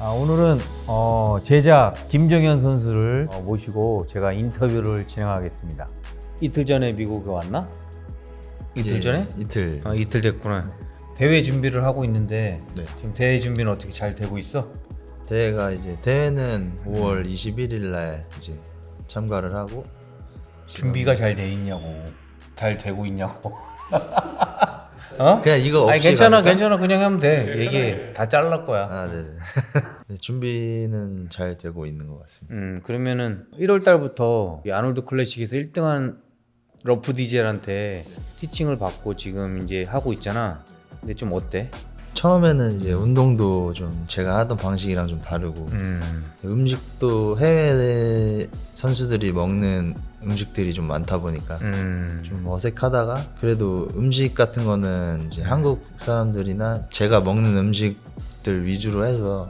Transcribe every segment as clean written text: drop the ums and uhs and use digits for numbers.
오늘은 제자 김정현 선수를 모시고 제가 인터뷰를 진행하겠습니다. 이틀 전에 미국에 왔나? 이틀 전에? 이틀. 이틀 됐구나. 대회 준비를 하고 있는데 네. 지금 대회 준비는 어떻게 잘 되고 있어? 대회는 5월 21일 날 이제 참가를 하고 준비가 잘 돼 있냐고, 잘 되고 있냐고. 어? 그냥 이거 없이 아니 괜찮아, 가니까? 괜찮아, 그냥 하면 돼. 얘기 다 잘랄 거야. 네네. 네, 준비는 잘 되고 있는 것 같습니다. 그러면은 1월 달부터 이 아놀드 클래식에서 1등한 러프 디젤한테 티칭을 받고 지금 이제 하고 있잖아. 근데 좀 어때? 처음에는 이제 운동도 좀 제가 하던 방식이랑 좀 다르고 음식도 해외 선수들이 먹는 음식들이 좀 많다 보니까 좀 어색하다가 그래도 음식 같은 거는 이제 한국 사람들이나 제가 먹는 음식들 위주로 해서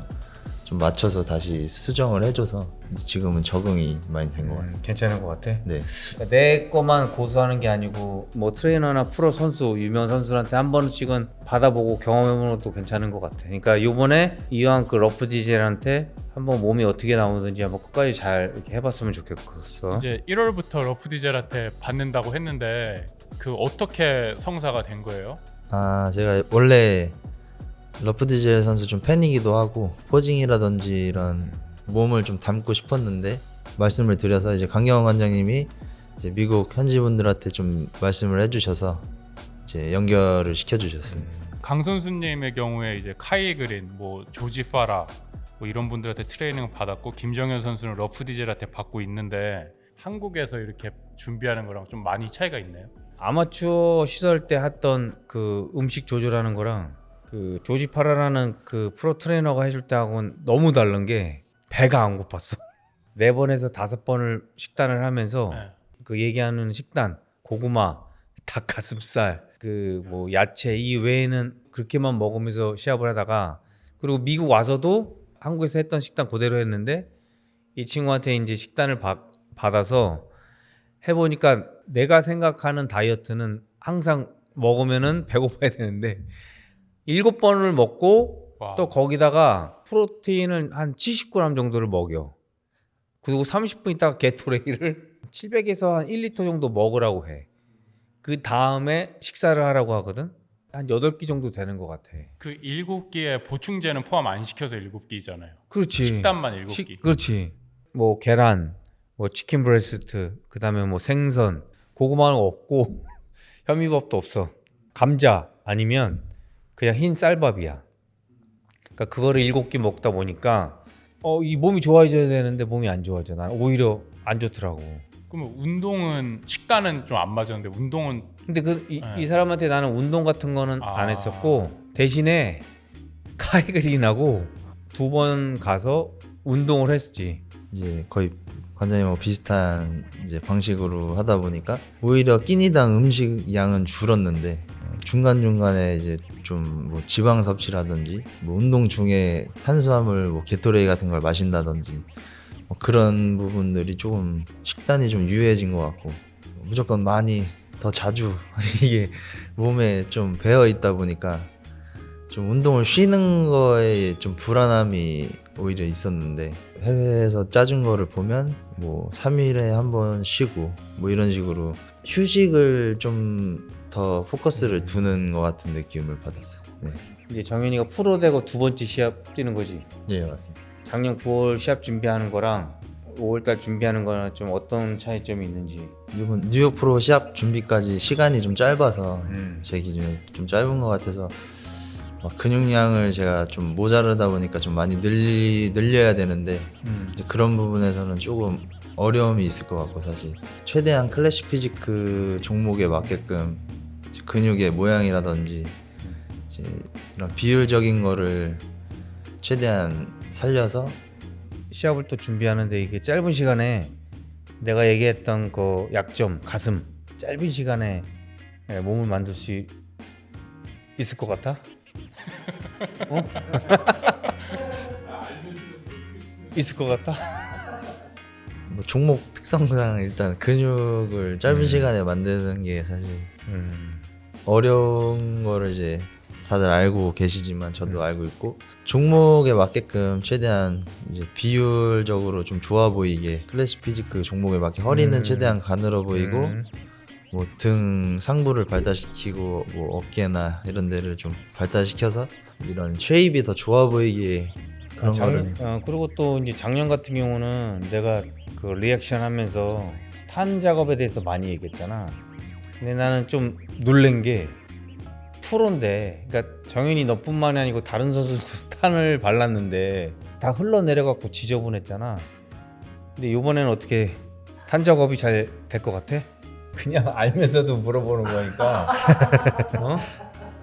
좀 맞춰서 다시 수정을 해줘서 지금은 적응이 많이 된 것 같습니다. 괜찮은 것 같아. 네. 그러니까 내 거만 고수하는 게 아니고 뭐 트레이너나 프로 선수, 유명 선수한테 한 번씩은 받아보고 경험해보는 것도 괜찮은 것 같아. 그러니까 요번에 이왕 그 러프 디젤한테 한번 몸이 어떻게 나오는지 한번 끝까지 잘 이렇게 해봤으면 좋겠어. 이제 1월부터 러프 디젤한테 받는다고 했는데 그 어떻게 성사가 된 거예요? 제가 원래 러프 디젤 선수 좀 팬이기도 하고 포징이라든지 이런 몸을 좀 담고 싶었는데 말씀을 드려서 이제 강경원 관장님이 이제 미국 현지 분들한테 좀 말씀을 해주셔서 이제 연결을 시켜주셨습니다. 강 선수님의 경우에 이제 카이 그린, 뭐 조지 파라 뭐 이런 분들한테 트레이닝을 받았고 김정현 선수는 러프 디젤한테 받고 있는데 한국에서 이렇게 준비하는 거랑 좀 많이 차이가 있나요? 아마추어 시절 때 했던 그 음식 조절하는 거랑 그 조지 파라라는 그 프로 트레이너가 해줄 때하고는 너무 다른 게 배가 안 고팠어. 4번에서 5번을 식단을 하면서 네. 그 얘기하는 식단, 고구마, 닭가슴살, 그 뭐 야채 이 외에는 그렇게만 먹으면서 시합을 하다가 그리고 미국 와서도 한국에서 했던 식단 그대로 했는데 이 친구한테 이제 식단을 받아서 해보니까 내가 생각하는 다이어트는 항상 먹으면은 배고파야 되는데 7번을 먹고 와. 또 거기다가 프로테인을 한 70g 정도를 먹여. 그리고 30분 있다가 게토레이를 700에서 한 1리터 정도 먹으라고 해. 그 다음에 식사를 하라고 하거든. 한 8끼 정도 되는 것 같아. 그 7끼에 보충제는 포함 안 시켜서 7끼잖아요. 그렇지. 식단만 7끼. 그렇지. 뭐 계란, 뭐 치킨 브레스트, 그다음에 뭐 생선, 고구마는 없고 현미밥도 없어. 감자 아니면 그냥 흰 쌀밥이야. 그러니까 그거를 7끼 먹다 보니까 이 몸이 좋아져야 되는데 몸이 안 좋아져. 난 오히려 안 좋더라고. 그러면 운동은 식단은 좀 안 맞았는데 운동은 근데 이 사람한테 나는 운동 같은 거는 안 했었고 대신에 카이그린하고 2번 가서 운동을 했지. 이제 거의 관장님하고 비슷한 이제 방식으로 하다 보니까 오히려 끼니당 음식 양은 줄었는데 중간중간에 이제 좀 뭐 지방 섭취라든지 뭐 운동 중에 탄수화물 뭐 게토레이 같은 걸 마신다든지 뭐 그런 부분들이 조금 식단이 좀 유해진 것 같고 무조건 많이 더 자주 이게 몸에 좀 배어 있다 보니까 좀 운동을 쉬는 거에 좀 불안함이 오히려 있었는데 해외에서 짜준 거를 보면 뭐 3일에 한 번 쉬고 뭐 이런 식으로 휴식을 좀 더 포커스를 두는 것 같은 느낌을 받았어요. 네, 이제 정현이가 프로 되고 2번째 시합 뛰는 거지. 예 맞습니다. 작년 9월 시합 준비하는 거랑 5월달 준비하는 거랑 좀 어떤 차이점이 있는지. 이번 뉴욕 프로 시합 준비까지 시간이 좀 짧아서 제 기준에 좀 짧은 것 같아서 막 근육량을 제가 좀 모자르다 보니까 좀 많이 늘려야 되는데 이제 그런 부분에서는 조금 어려움이 있을 것 같고 사실 최대한 클래식 피지크 종목에 맞게끔 이제 근육의 모양이라든지 이제 이런 비율적인 거를 최대한 살려서 시합을 또 준비하는데 이게 짧은 시간에 내가 얘기했던 그 약점 가슴 짧은 시간에 몸을 만들 수 있을 것 같아? 어? 있을 것 같아? 뭐 종목 특성상 일단 근육을 짧은 시간에 만드는 게 사실 어려운 거를 이제 다들 알고 계시지만 저도 알고 있고 종목에 맞게끔 최대한 이제 비율적으로 좀 좋아 보이게 클래식 피지크 종목에 맞게 허리는 최대한 가늘어 보이고 뭐 등 상부를 발달시키고 뭐 어깨나 이런 데를 좀 발달시켜서 이런 쉐입이 더 좋아 보이게 그런 거를 그리고 또 이제 작년 같은 경우는 내가 그 리액션 하면서 탄 작업에 대해서 많이 얘기했잖아. 근데 나는 좀 놀란 게 프로인데, 그러니까 정현이 너뿐만이 아니고 다른 선수도 탄을 발랐는데 다 흘러내려갖고 지저분했잖아. 근데 이번에는 어떻게 탄 작업이 잘 될 것 같아? 그냥 알면서도 물어보는 거니까. 어?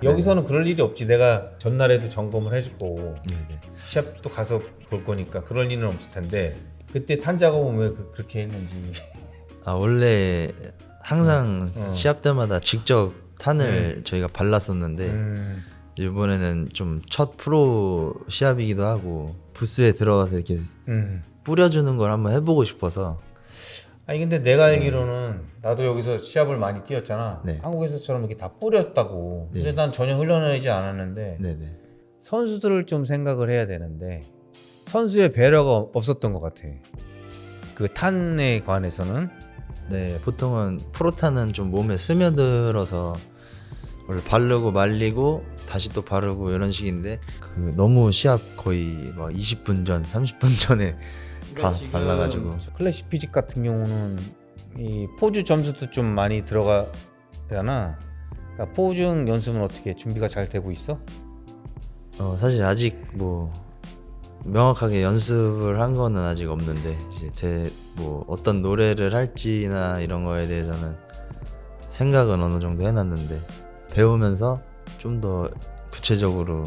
여기서는 그럴 일이 없지. 내가 전날에도 점검을 해줄 거고 네네. 시합도 가서 볼 거니까 그럴 일은 없을 텐데 그때 탄 작업은 왜 그렇게 했는지. 아 원래 항상 시합 때마다 직접 탄을 저희가 발랐었는데 이번에는 좀 첫 프로 시합이기도 하고 부스에 들어가서 이렇게 뿌려주는 걸 한번 해보고 싶어서. 아니 근데 내가 알기로는 나도 여기서 시합을 많이 뛰었잖아. 네. 한국에서처럼 이렇게 다 뿌렸다고. 근데 네. 난 전혀 흘러내리지 않았는데 네네. 선수들을 좀 생각을 해야 되는데 선수의 배려가 없었던 것 같아. 그 탄에 관해서는. 네, 보통은 프로탄은 좀 몸에 스며들어서 원래 바르고 말리고 다시 또 바르고 이런 식인데 그 너무 시합 거의 막 20분 전, 30분 전에 다 발라가지고. 클래식 피직 같은 경우는 이 포즈 점수도 좀 많이 들어가잖아. 그러니까 포징 연습은 어떻게 준비가 잘 되고 있어? 사실 아직 뭐 명확하게 연습을 한 거는 아직 없는데 이제 뭐 어떤 노래를 할지나 이런 거에 대해서는 생각은 어느 정도 해놨는데 배우면서 좀 더 구체적으로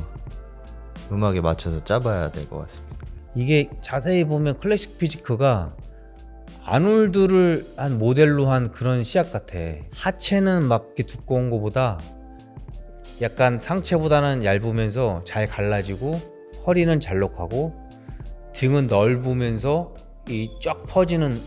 음악에 맞춰서 짜봐야 될 것 같습니다. 이게 자세히 보면 클래식 피지크가 아놀드를 한 모델로 한 그런 시합 같아. 하체는 막 이렇게 두꺼운 거보다 약간 상체보다는 얇으면서 잘 갈라지고 허리는 잘록하고 등은 넓으면서 이 쫙 퍼지는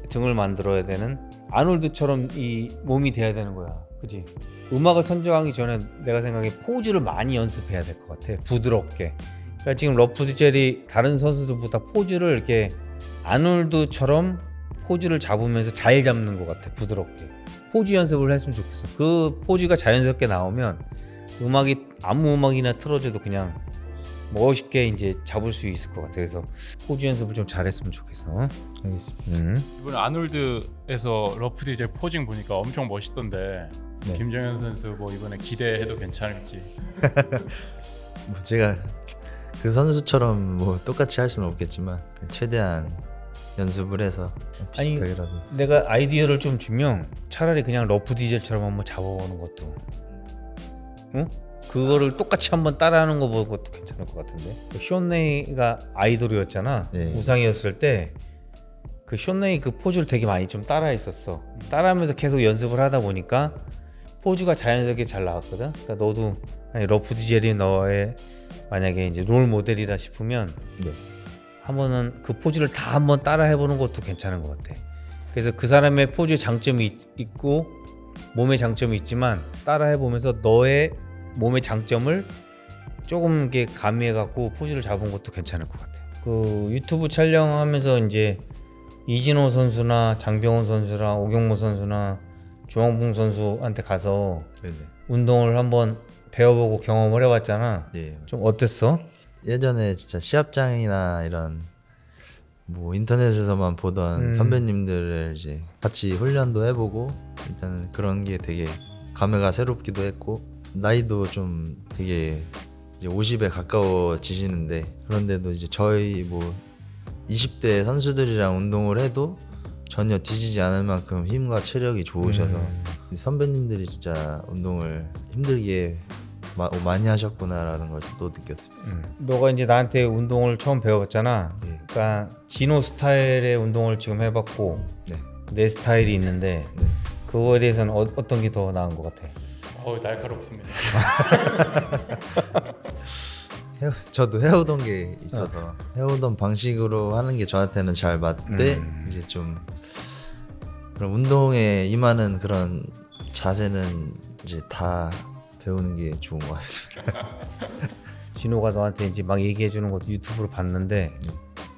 등을 만들어야 되는 아놀드처럼 이 몸이 돼야 되는 거야. 그지? 음악을 선정하기 전에 내가 생각에 포즈를 많이 연습해야 될 것 같아. 부드럽게. 그러니까 지금 러프드젤이 다른 선수들보다 포즈를 이렇게 아놀드처럼 포즈를 잡으면서 잘 잡는 것 같아. 부드럽게. 포즈 연습을 했으면 좋겠어. 그 포즈가 자연스럽게 나오면 음악이 아무 음악이나 틀어줘도 그냥 멋있게 이제 잡을 수 있을 것 같아. 그래서 포즈 연습을 좀 잘했으면 좋겠어. 알겠습니다. 이번 아놀드에서 러프 디젤 포징 보니까 엄청 멋있던데 네. 김정현 선수 뭐 이번에 기대해도 괜찮을지. 뭐 제가 그 선수처럼 뭐 똑같이 할 수는 없겠지만 최대한 연습을 해서 비슷하게라도. 내가 아이디어를 좀 주면 차라리 그냥 러프 디젤처럼 한번 잡아보는 것도, 응? 그거를 똑같이 한번 따라하는 거 보는 것도 괜찮을 것 같은데. 쇼네이가 아이돌이었잖아. 네. 우상이었을 때 그 쇼네이 그 포즈를 되게 많이 좀 따라했었어. 따라하면서 계속 연습을 하다 보니까 포즈가 자연스럽게 잘 나왔거든. 그러니까 너도 아니 러프 디젤이 너의 만약에 이제 롤 모델이다 싶으면 네. 한번은 그 포즈를 다 한번 따라 해보는 것도 괜찮은 것 같아. 그래서 그 사람의 포즈의 장점이 있고 몸의 장점이 있지만 따라 해보면서 너의 몸의 장점을 조금 이렇게 가미해갖고 포즈를 잡은 것도 괜찮을 것 같아. 그 유튜브 촬영하면서 이제 이진호 선수나 장병훈 선수나 오경모 선수나 주홍봉 선수한테 가서 네네. 운동을 한번 배워보고 경험을 해봤잖아. 예. 좀 어땠어? 예전에 진짜 시합장이나 이런 뭐 인터넷에서만 보던 선배님들을 이제 같이 훈련도 해보고 일단 그런 게 되게 감회가 새롭기도 했고 나이도 좀 되게 이제 50에 가까워지시는데 그런데도 이제 저희 뭐 20대 선수들이랑 운동을 해도 전혀 뒤지지 않을 만큼 힘과 체력이 좋으셔서 선배님들이 진짜 운동을 힘들게 많이 하셨구나라는 걸 또 느꼈습니다. 너가 이제 나한테 운동을 처음 배워봤잖아. 네. 그러니까 진호 스타일의 운동을 지금 해봤고 네. 내 스타일이 있는데 네. 그거에 대해서는 어떤 게 더 나은 것 같아? 날카롭습니다. 저도 해오던 게 있어서 해오던 방식으로 하는 게 저한테는 잘 맞대 이제 좀 그런 운동에 임하는 그런 자세는 이제 다 배우는 게 좋은 것 같습니다. 진호가 너한테 이제 막 얘기해 주는 것도 유튜브로 봤는데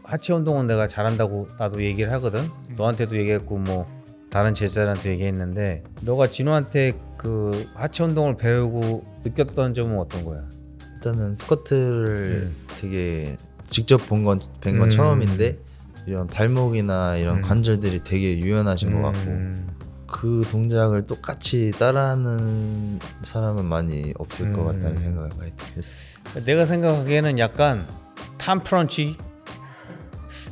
하체 운동은 내가 잘한다고 나도 얘기를 하거든. 너한테도 얘기했고 뭐 다른 제자들한테 얘기했는데 너가 진호한테 그 하체 운동을 배우고 느꼈던 점은 어떤 거야? 일단은 스쿼트를 되게 직접 뵌건 처음인데 이런 발목이나 이런 관절들이 되게 유연하신 것 같고 그 동작을 똑같이 따라하는 사람은 많이 없을 것 같다는 생각을 많이 했어요. 내가 생각하기에는 약간 탐프런치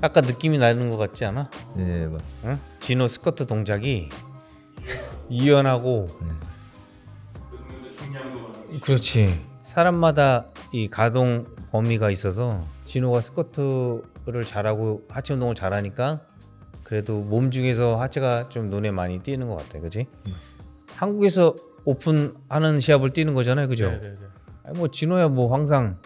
아까 느낌이 나는 것 같지 않아? 네, 맞습니다. 응? 진호 스쿼트 동작이 유연하고 그렇지. 사람마다 이 가동 범위가 있어서 진호가 스쿼트를 잘하고 하체 운동을 잘하니까 그래도 몸 중에서 하체가 좀 눈에 많이 띄는 것 같아, 그렇지? 맞습니다. 한국에서 오픈하는 시합을 뛰는 거잖아요, 그죠? 네네네. 아니, 뭐 진호야 뭐 항상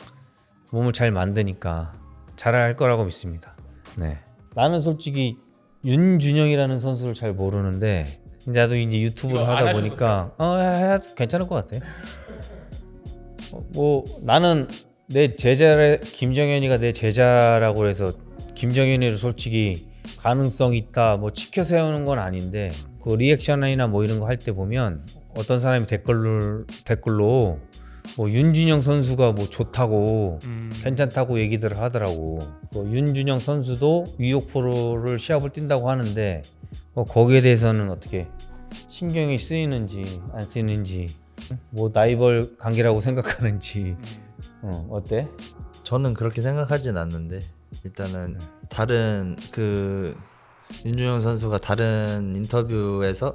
몸을 잘 만드니까 잘할 거라고 믿습니다. 네. 나는 솔직히 윤준영이라는 선수를 잘 모르는데 나도 이제 유튜브를 이거 안 하다 하셔도 보니까 해도 괜찮을 것 같아. 뭐 나는 내 제자를 김정현이가 내 제자라고 해서 김정현이를 솔직히 가능성 있다 뭐 치켜 세우는 건 아닌데 그 리액션이나 뭐 이런 거 할 때 보면 어떤 사람이 댓글로 뭐 윤준영 선수가 뭐 좋다고 괜찮다고 얘기들을 하더라고. 뭐 윤준영 선수도 뉴욕 프로를 시합을 뛴다고 하는데 뭐 거기에 대해서는 어떻게 신경이 쓰이는지 안 쓰이는지 뭐 라이벌 관계라고 생각하는지 어때? 저는 그렇게 생각하진 않는데 일단은 다른 그 윤준영 선수가 다른 인터뷰에서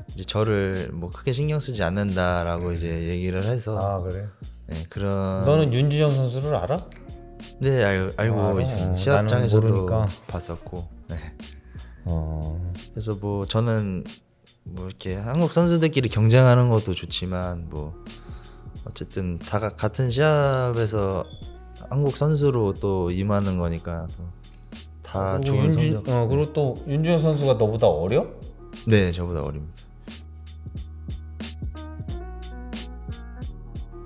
이제 저를 뭐 크게 신경 쓰지 않는다라고 이제 얘기를 해서 아 그래? 네, 그런 너는 윤준영 선수를 알아? 네 알고 알아? 있습니다. 나는 시합장에서도 모르니까. 봤었고 네. 어. 그래서 뭐 저는 뭐 이렇게 한국 선수들끼리 경쟁하는 것도 좋지만 뭐 어쨌든 다 같은 시합에서 한국 선수로 또 임하는 거니까 다 좋은 성적. 그리고 또 윤준영 선수가 너보다 어려? 네, 저보다 어립니다.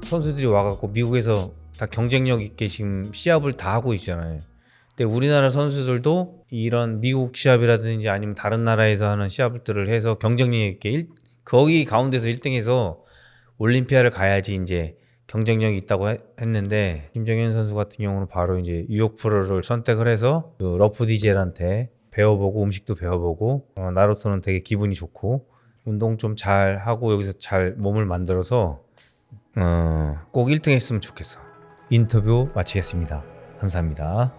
선수들이 와갖고 미국에서 다 경쟁력 있게 지금 시합을 다 하고 있잖아요. 근데 우리나라 선수들도 이런 미국 시합이라든지 아니면 다른 나라에서 하는 시합들을 해서 경쟁력 있게 거기 가운데서 1등해서 올림피아를 가야지 이제 경쟁력이 있다고 했는데 김정현 선수 같은 경우는 바로 이제 뉴욕 프로를 선택을 해서 그 러프 디젤한테 배워보고 음식도 배워보고 나로서는 되게 기분이 좋고 운동 좀 잘 하고 여기서 잘 몸을 만들어서 꼭 1등 했으면 좋겠어. 인터뷰 마치겠습니다. 감사합니다.